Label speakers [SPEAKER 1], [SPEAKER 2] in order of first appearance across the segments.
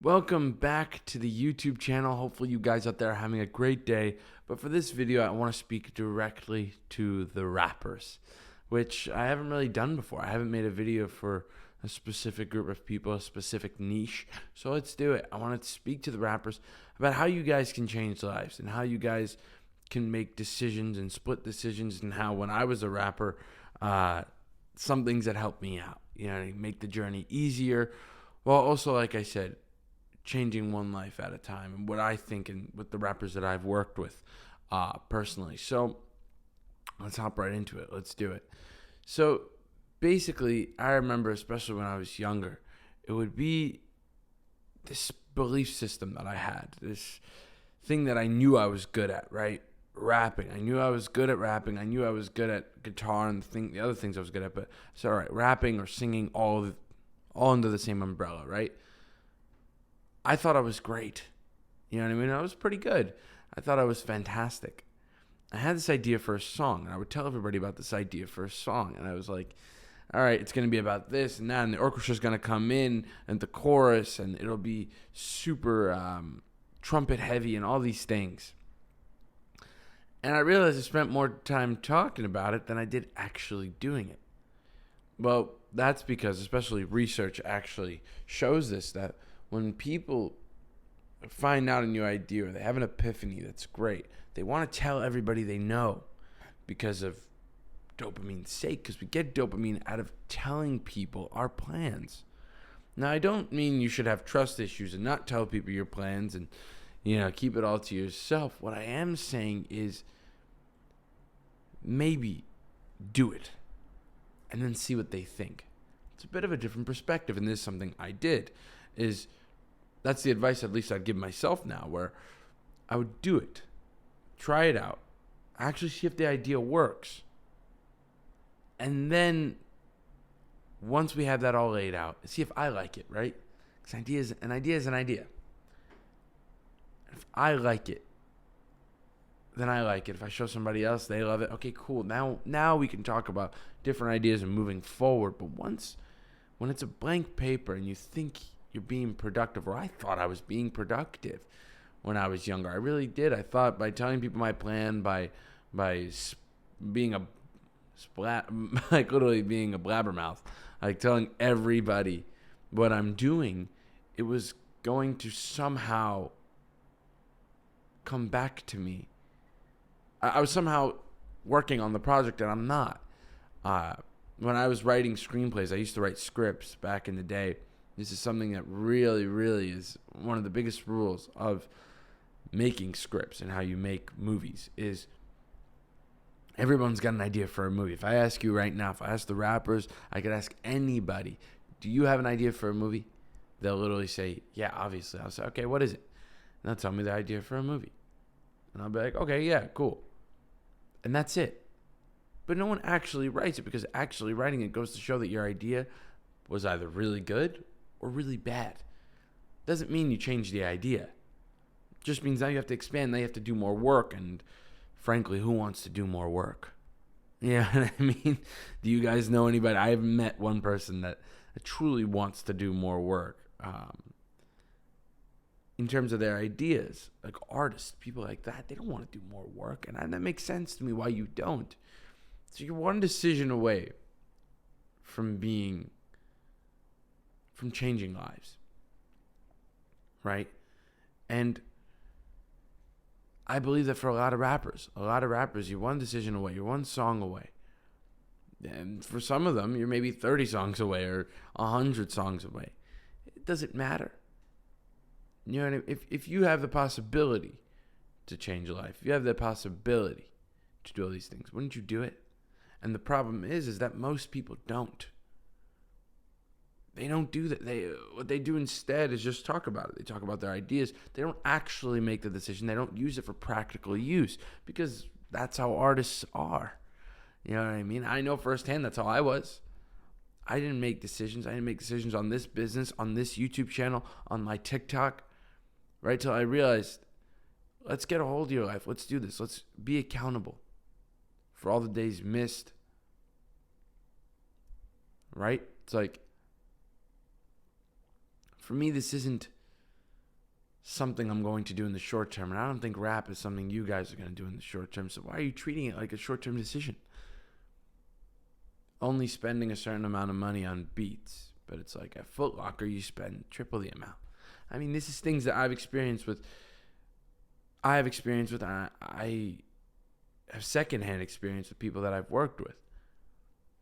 [SPEAKER 1] Welcome back to the YouTube channel. Hopefully you guys out there are having a great day. But for this video, I want to speak directly to the rappers, which I haven't really done before. I haven't made a video for a specific group of people, a specific niche. So let's do it. I want to speak to the rappers about how you guys can change lives and how you guys can make decisions and split decisions, and how when I was a rapper, some things that helped me out, make the journey easier, while also, like I said, changing one life at a time, and what I think, and with the rappers that I've worked with personally. So let's hop right into it. Let's do it. So basically, I remember, especially when I was younger, it would be this belief system that I had, this thing that I knew I was good at, right? Rapping. I knew I was good at rapping. I knew I was good at guitar and the other things I was good at. But it's all right, rapping or singing, all under the same umbrella, right? I thought I was great. You know what I mean? I was pretty good. I thought I was fantastic. I had this idea for a song, and I would tell everybody about this idea for a song. And I was like, all right, it's going to be about this and that, and the orchestra's going to come in, and the chorus, and it'll be super trumpet heavy and all these things. And I realized I spent more time talking about it than I did actually doing it. Well, that's because, especially research actually shows this, that when people find out a new idea or they have an epiphany that's great, they want to tell everybody they know because of dopamine's sake, because we get dopamine out of telling people our plans. Now, I don't mean you should have trust issues and not tell people your plans and, keep it all to yourself. What I am saying is maybe do it and then see what they think. It's a bit of a different perspective, and this is something I did. That's the advice at least I'd give myself now, where I would do it, try it out, actually see if the idea works. And then once we have that all laid out, see if I like it, right? Because an idea is an idea. If I like it, then I like it. If I show somebody else, they love it. Okay, cool. Now we can talk about different ideas and moving forward. But when it's a blank paper and you think you're being productive, or I thought I was being productive when I was younger. I really did. I thought by telling people my plan, by being a like literally being a blabbermouth, like telling everybody what I'm doing, it was going to somehow come back to me. I was somehow working on the project, and I'm not. When I was writing screenplays, I used to write scripts back in the day. This is something that really, really is one of the biggest rules of making scripts and how you make movies is everyone's got an idea for a movie. If I ask you right now, if I ask the rappers, I could ask anybody, do you have an idea for a movie? They'll literally say, yeah, obviously. I'll say, okay, what is it? And they'll tell me the idea for a movie. And I'll be like, okay, yeah, cool. And that's it. But no one actually writes it, because actually writing it goes to show that your idea was either really good or really bad. Doesn't mean you change the idea. It just means now you have to expand. Now you have to do more work. And frankly, who wants to do more work? You know what I mean? Do you guys know anybody? I haven't met one person that truly wants to do more work. In terms of their ideas, like artists, people like that, they don't want to do more work. And that makes sense to me why you don't. So you're one decision away from changing lives, right? And I believe that for a lot of rappers, you're one decision away, you're one song away. And for some of them, you're maybe 30 songs away or 100 songs away. It doesn't matter. You know what I mean? If you have the possibility to change your life, if you have the possibility to do all these things, wouldn't you do it? And the problem is that most people don't. They don't do that. What they do instead is just talk about it. They talk about their ideas. They don't actually make the decision. They don't use it for practical use, because that's how artists are. You know what I mean? I know firsthand that's how I was. I didn't make decisions. I didn't make decisions on this business, on this YouTube channel, on my TikTok, right till I realized, let's get a hold of your life. Let's do this. Let's be accountable for all the days missed, right? It's like, for me, this isn't something I'm going to do in the short term. And I don't think rap is something you guys are going to do in the short term. So why are you treating it like a short term decision? Only spending a certain amount of money on beats. But it's like at Foot Locker, you spend triple the amount. I mean, this is things that I've experienced with. I have secondhand experience with people that I've worked with.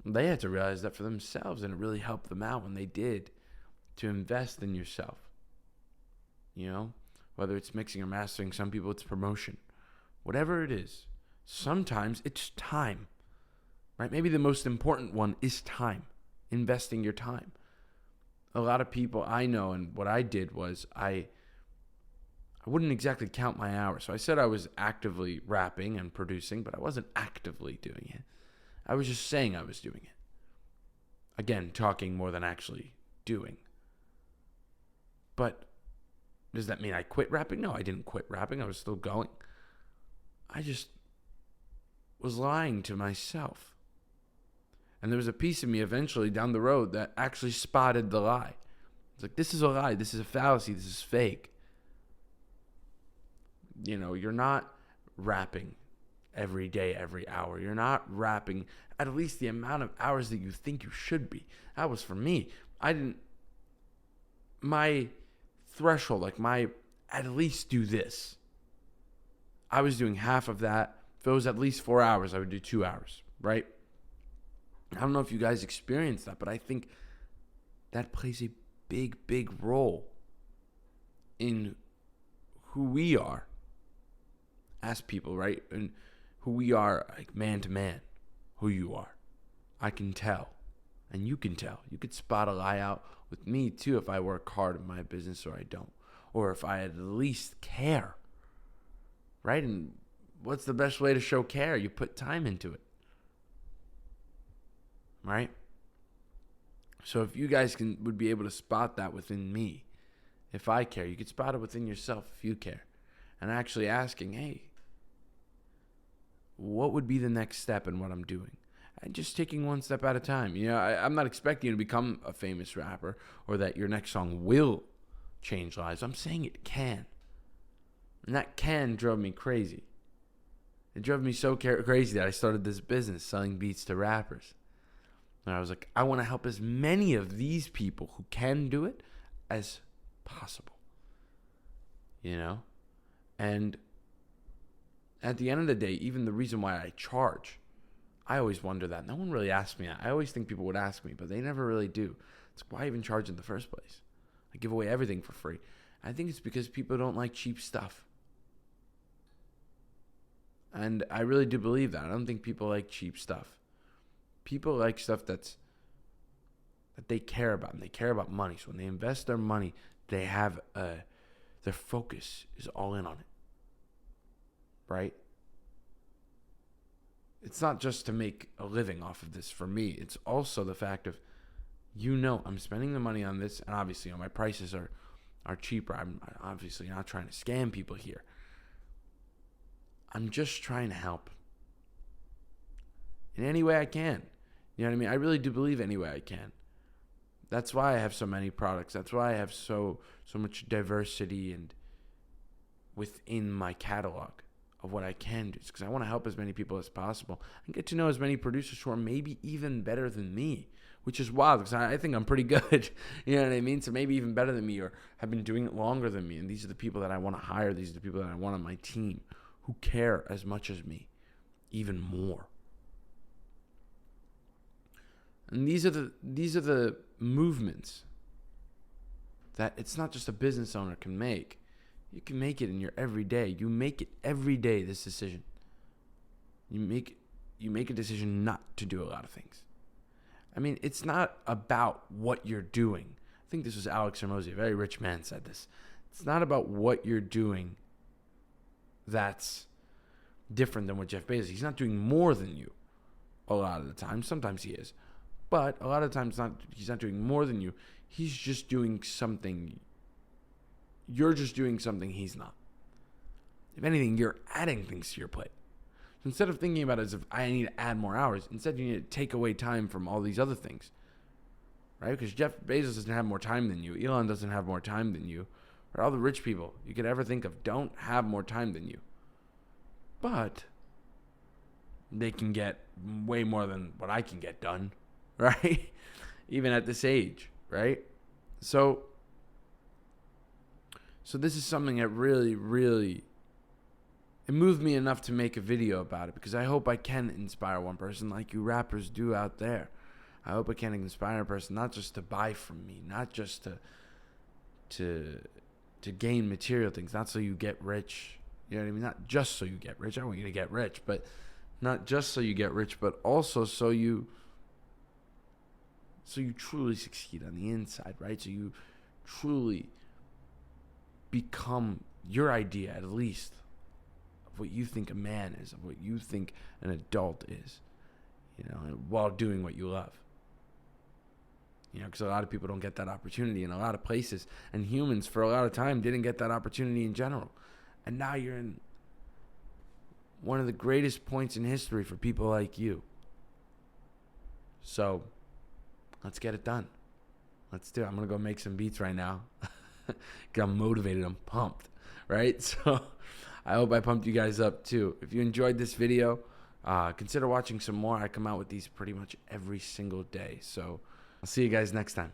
[SPEAKER 1] They had to realize that for themselves, and it really helped them out when they did, to invest in yourself. You know, whether it's mixing or mastering, some people it's promotion. Whatever it is, sometimes it's time, right? Maybe the most important one is time, investing your time. A lot of people I know, and what I did was I wouldn't exactly count my hours. So I said I was actively rapping and producing, but I wasn't actively doing it. I was just saying I was doing it. Again, talking more than actually doing. But does that mean I quit rapping? No, I didn't quit rapping. I was still going. I just was lying to myself. And there was a piece of me eventually down the road that actually spotted the lie. It's like, this is a lie. This is a fallacy. This is fake. You know, you're not rapping every day, every hour. You're not rapping at least the amount of hours that you think you should be. That was for me. My threshold, like at least do this. I was doing half of that. If it was at least 4 hours, I would do 2 hours, right? I don't know if you guys experience that, but I think that plays a big, big role in who we are as people, right? And who we are, like man to man, who you are. I can tell, and you can tell. You could spot a lie out with me too if I work hard in my business or I don't, or if I at least care, right? And what's the best way to show care? You put time into it. Right? So if you guys would be able to spot that within me, if I care, you could spot it within yourself if you care. And actually asking, hey, what would be the next step in what I'm doing? And just taking one step at a time. You know, I'm not expecting you to become a famous rapper or that your next song will change lives. I'm saying it can. And that can drove me crazy. It drove me so crazy that I started this business selling beats to rappers. And I was like, I want to help as many of these people who can do it as possible. You know? And at the end of the day, even the reason why I charge, I always wonder that. No one really asks me that. I always think people would ask me, but they never really do. It's like, why even charge in the first place? I give away everything for free. I think it's because people don't like cheap stuff. And I really do believe that. I don't think people like cheap stuff. People like stuff that they care about, and they care about money. So when they invest their money, they have their focus is all in on it, right? It's not just to make a living off of this for me. It's also the fact of, I'm spending the money on this, and obviously, my prices are cheaper. I'm obviously not trying to scam people here. I'm just trying to help in any way I can. You know what I mean? I really do believe any way I can. That's why I have so many products. That's why I have so much diversity and within my catalog of what I can do. It's because I want to help as many people as possible and get to know as many producers who are maybe even better than me, which is wild because I think I'm pretty good. You know what I mean? So maybe even better than me or have been doing it longer than me. And these are the people that I want to hire. These are the people that I want on my team who care as much as me, even more. And these are the movements that it's not just a business owner can make. You can make it in your everyday. You make it every day, this decision. You make a decision not to do a lot of things. I mean, it's not about what you're doing. I think this was Alex Hormozi, a very rich man, said this. It's not about what you're doing that's different than what Jeff Bezos. He's not doing more than you a lot of the time. Sometimes he is. But a lot of times he's not doing more than you. He's just doing something. You're just doing something he's not. If anything, you're adding things to your plate. So instead of thinking about it as if I need to add more hours, instead you need to take away time from all these other things. Right? Because Jeff Bezos doesn't have more time than you. Elon doesn't have more time than you. or all the rich people you could ever think of don't have more time than you. But they can get way more than what I can get done, right? Even at this age, right? So this is something that really, really, it moved me enough to make a video about it, because I hope I can inspire one person like you rappers do out there. I hope I can inspire a person not just to buy from me, not just to gain material things, not so you get rich. You know what I mean? Not just so you get rich. I want you to get rich, but not just so you get rich, but also so you truly succeed on the inside, right? So you truly become your idea, at least, of what you think a man is, of what you think an adult is, while doing what you love. Because a lot of people don't get that opportunity in a lot of places, and humans for a lot of time didn't get that opportunity in general. And now you're in one of the greatest points in history for people like you. So let's get it done. Let's do it. I'm going to go make some beats right now. I'm motivated. I'm pumped, right? So I hope I pumped you guys up too. If you enjoyed this video, consider watching some more. I come out with these pretty much every single day. So I'll see you guys next time.